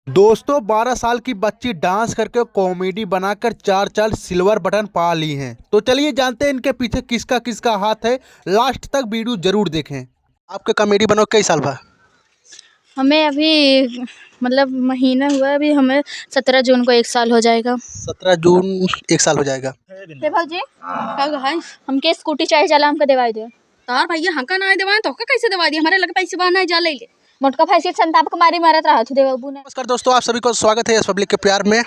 दोस्तों 12 साल की बच्ची डांस करके कॉमेडी बनाकर 4 सिल्वर बटन पा ली हैं। तो चलिए जानते हैं इनके पीछे किसका किसका हाथ है। लास्ट तक वीडियो जरूर देखें। आपके कॉमेडी बनो कई साल बाद? हमें अभी महीना हुआ है, अभी हमें 17 जून को 1 साल हो जाएगा। 17 जून 1 साल हो जाएगा। भाजी हमके स्कूटी चाहिए, चला हमको दिवाई दे तार भैया हमका ना दिवाए तो कैसे दिवाई दी, हमारे लगे पैसे बना जा ले मोटका फैसी संताप कुमारी मारत रहा थे बाबू ने। नमस्कार दोस्तों, आप सभी को स्वागत है इस पब्लिक के प्यार में।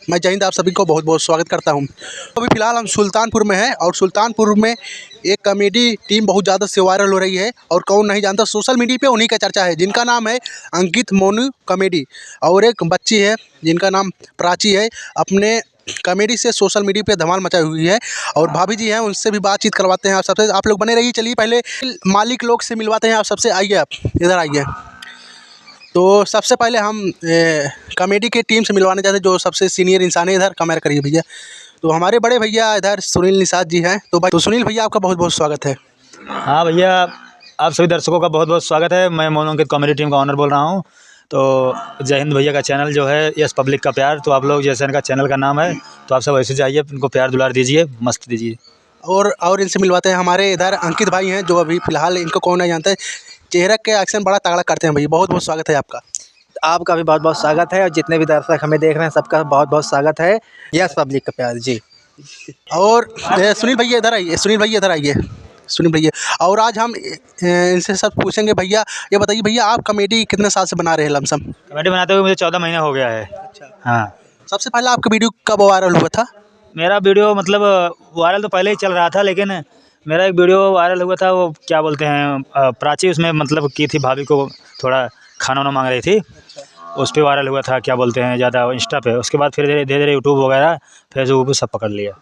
मैं जय हिंद, आप सभी को बहुत बहुत स्वागत करता हूं। अभी फ़िलहाल हम सुल्तानपुर में हैं और सुल्तानपुर में एक कॉमेडी टीम बहुत ज़्यादा से वायरल हो रही है और कौन नहीं जानता, सोशल मीडिया पे उन्हीं का चर्चा है जिनका नाम है अंकित मोनू कॉमेडी। और एक बच्ची है जिनका नाम प्राची है, अपने कॉमेडी से सोशल मीडिया पे धमाल मचाई हुई है। और भाभी जी हैं, उनसे भी बातचीत करवाते हैं आप सबसे। आप लोग बने रहिए। चलिए पहले मालिक लोग से मिलवाते हैं आप सबसे। आइए, आप इधर आइए। तो सबसे पहले हम कॉमेडी के टीम से मिलवाने चाहते हैं जो सबसे सीनियर इंसान है। इधर कैमरा करिए भैया। तो हमारे बड़े भैया इधर सुनील निषाद जी हैं। तो सुनील भैया, आपका बहुत बहुत स्वागत है। हाँ भैया, आप सभी दर्शकों का बहुत बहुत स्वागत है। मैं मोनू अंकित कॉमेडी टीम का ऑनर बोल रहा हूँ। तो जय हिंद भैया का चैनल जो है यस पब्लिक का प्यार, तो आप लोग जैसे इनका चैनल का नाम है तो आप सब ऐसे जाइए, इनको प्यार दुलार दीजिए, मस्त दीजिए। और इनसे मिलवाते हैं हमारे इधर अंकित भाई हैं जो अभी फ़िलहाल, इनको कौन नहीं जानता है, चेहरा के एक्शन बड़ा तगड़ा करते हैं भैया। बहुत बहुत स्वागत है आपका। आपका भी बहुत बहुत स्वागत है और जितने भी दर्शक हमें देख रहे हैं सबका बहुत बहुत स्वागत है यस पब्लिक का प्यार जी। और सुनील भैया इधर आइए। सुनील भैया इधर आइए। सुनील भैया, और आज हम इनसे सब पूछेंगे। भैया ये बताइए, भैया आप कॉमेडी कितने साल से बना रहे हैं लमसम? कॉमेडी बनाते हुए मुझे 14 महीना हो गया है। हाँ, सबसे पहले आपका वीडियो कब वायरल हुआ था? मेरा वीडियो वायरल तो पहले ही चल रहा था, लेकिन मेरा एक वीडियो वायरल हुआ था, वो क्या बोलते हैं, प्राची उसमें की थी, भाभी को थोड़ा खाना वाना मांग रही थी, उस पर वायरल हुआ था, क्या बोलते हैं, ज़्यादा इंस्टा पे। उसके बाद फिर धीरे धीरे यूट्यूब वगैरह फेसबुक पे सब पकड़ लिया।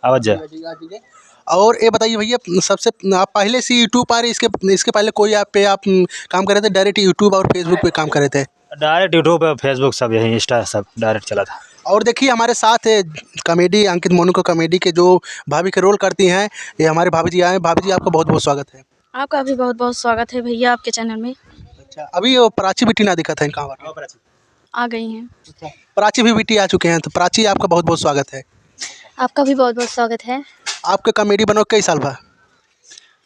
आवाज़ जाए। और ये बताइए भैया, सबसे आप पहले से यूट्यूब पर इसके पहले कोई ऐप पे आप काम कर रहे थे? डायरेक्ट यूट्यूब और फेसबुक पे काम कर रहे थे? डायरेक्ट यूट्यूब पे, फेसबुक सब यही, इंस्टा सब डायरेक्ट चला था। और देखिए हमारे साथ है कॉमेडी अंकित मोनू को कॉमेडी के जो भाभी के रोल करती हैं, ये हमारे भाभी जी आए हैं। भाभी जी, आपका बहुत बहुत स्वागत है। आपका भी बहुत बहुत स्वागत है भैया आपके चैनल में। अच्छा, अभी वो प्राची बेटी ना दिखा था इनका, आ गई हैं। प्राची भी बेटी आ चुके हैं। तो प्राची, आपका बहुत बहुत स्वागत है। आपका भी बहुत बहुत स्वागत है। आपके कॉमेडी बनो कई साल बाद?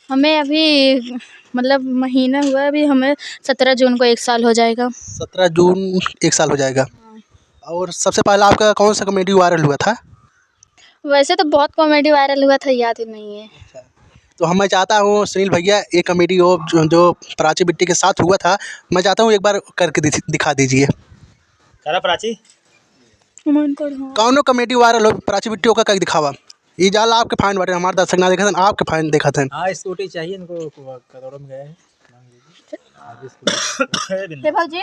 हमें अभी महीना हुआ है, अभी हमें 17 जून को 1 साल हो जाएगा। 17 जून 1 साल हो जाएगा। और सबसे पहला आपका कौन सा कॉमेडी वायरल हुआ था? वैसे तो बहुत कॉमेडी वायरल हुआ था, याद ही नहीं है। तो मैं चाहता हूँ सुनील भैया, एक कॉमेडी हो जो प्राची बिट्टी के साथ हुआ था, मैं चाहता हूँ एक बार करके दिखा दीजिए। प्राची कौनो कॉमेडी वायरल हो प्राची बिट्टी का करके दिखावा। ये जाला आपके फाइन बाटे, हमारे दर्शक ना देखा था, आपके फाइन देखा था। हाँ, स्कूटी चाहिए इनको, करोड़ों में गए हैं। भाजी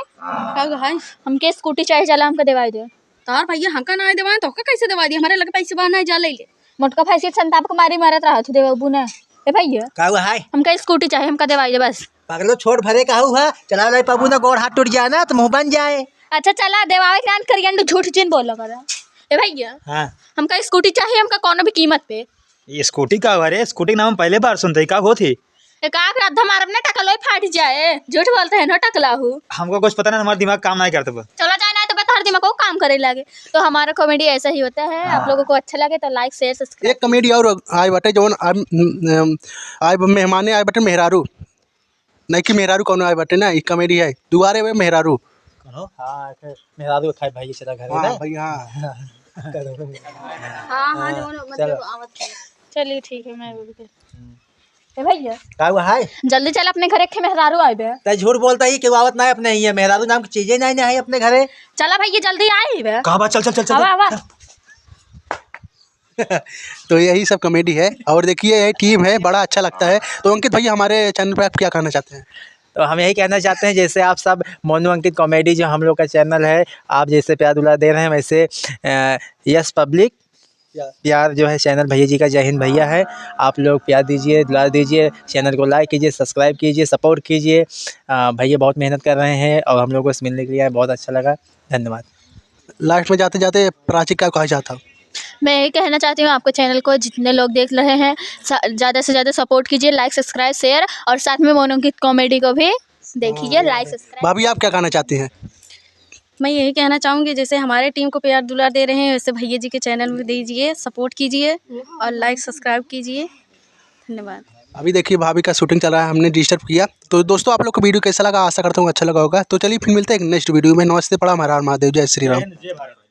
हमके स्कूटी चाहिए, चला हमको दिवाई दे तार भैया हमका ना दिवाए तो कैसे दिवाई दी, हमारे लगे पैसे बना जा ले मोटका फैसी संताप कुमारी मारत रहा थे बाबू ने। भैया का हुआ है? हमका स्कूटी चाहिए, हमका दिवाई दे बस। पागलो छोड़ भरे का हुआ, चला वाला पबू ना गोड़ हाथ टूट जाए ना तो मुंह बन जाए। अच्छा चला देवावे ज्ञान करियन झूठ जिन बोला करा। भैया हाँ, हमका स्कूटी चाहिए, हमका कोनो भी कीमत पे। ये स्कूटी का हुआ रे? स्कूटी का नाम पहले बार सुनते, का वो थी? एक आख रात हमारा ना टकलो फाट जाए, झूठ बोलते हैं ना टकला हूँ। हमको कुछ पता नहीं, हमारा दिमाग काम नहीं करता। चलो जाना है तो बता, हर दिमाग को काम करे लगे। तो हमारा कॉमेडी ऐसा ही होता है। आप लोगों को अच्छा लगे तो लाइक शेयर सब्सक्राइब। एक कॉमेडी और आए बटे जो आए मेहमान आए बटे मेहरारू, नहीं कि मेहरारू कौन आए बटे ना, एक कॉमेडी है दुआरे में मेहरारू। हाँ, मेहरारू खाए भाई चला घर हाँ भैया, हाँ चलिए ठीक है, मैं भैया का हुआ है? जल्दी चल अपने घर एक मेहरारू आए बे। तय झूठ बोलता ही, क्यों आवत ना है अपने ही है, मेहरारू नाम की चीजें नहीं है अपने घरे। चला भैया जल्दी आए बे। कहाँ बात, चल चल चल चल। आवा तो यही सब कॉमेडी है। और देखिए ये टीम है, बड़ा अच्छा लगता है। तो अंकित भैया, हमारे चैनल पर आप क्या कहना चाहते हैं? तो हम यही कहना चाहते हैं, जैसे आप सब मोनू अंकित कॉमेडी जो हम लोग का चैनल है, आप जैसे प्यार दुलार दे रहे हैं, वैसे यस पब्लिक प्यार जो है चैनल भैया जी का, जय हिंद भैया है, आप लोग प्यार दीजिए, दुलार दीजिए, चैनल को लाइक कीजिए, सब्सक्राइब कीजिए, सपोर्ट कीजिए। भैया बहुत मेहनत कर रहे हैं और हम लोग को इस मिलने के लिए बहुत अच्छा लगा। धन्यवाद। लास्ट में जाते जाते प्राची क्या कहा चाहता हूँ? मैं यही कहना चाहती हूँ, आपको चैनल को जितने लोग देख रहे हैं ज़्यादा से ज़्यादा सपोर्ट कीजिए, लाइक सब्सक्राइब शेयर, और साथ में मोनू अंकित कॉमेडी को भी देखिए, लाइक सब्सक्राइब। भाभी आप क्या कहना चाहती हैं? मैं यही कहना चाहूँगी, जैसे हमारे टीम को प्यार दुलार दे रहे हैं वैसे भैया जी के चैनल में दीजिए, सपोर्ट कीजिए और लाइक सब्सक्राइब कीजिए। धन्यवाद। अभी देखिए भाभी का शूटिंग चल रहा है, हमने डिस्टर्ब किया। तो दोस्तों आप लोग को वीडियो कैसा लगा, आशा करता हूँ अच्छा लगा होगा। तो चलिए फिर मिलते हैं एक नेक्स्ट वीडियो में। नमस्ते, प्रणाम, हर हर महादेव, जय श्री राम। जय भारत।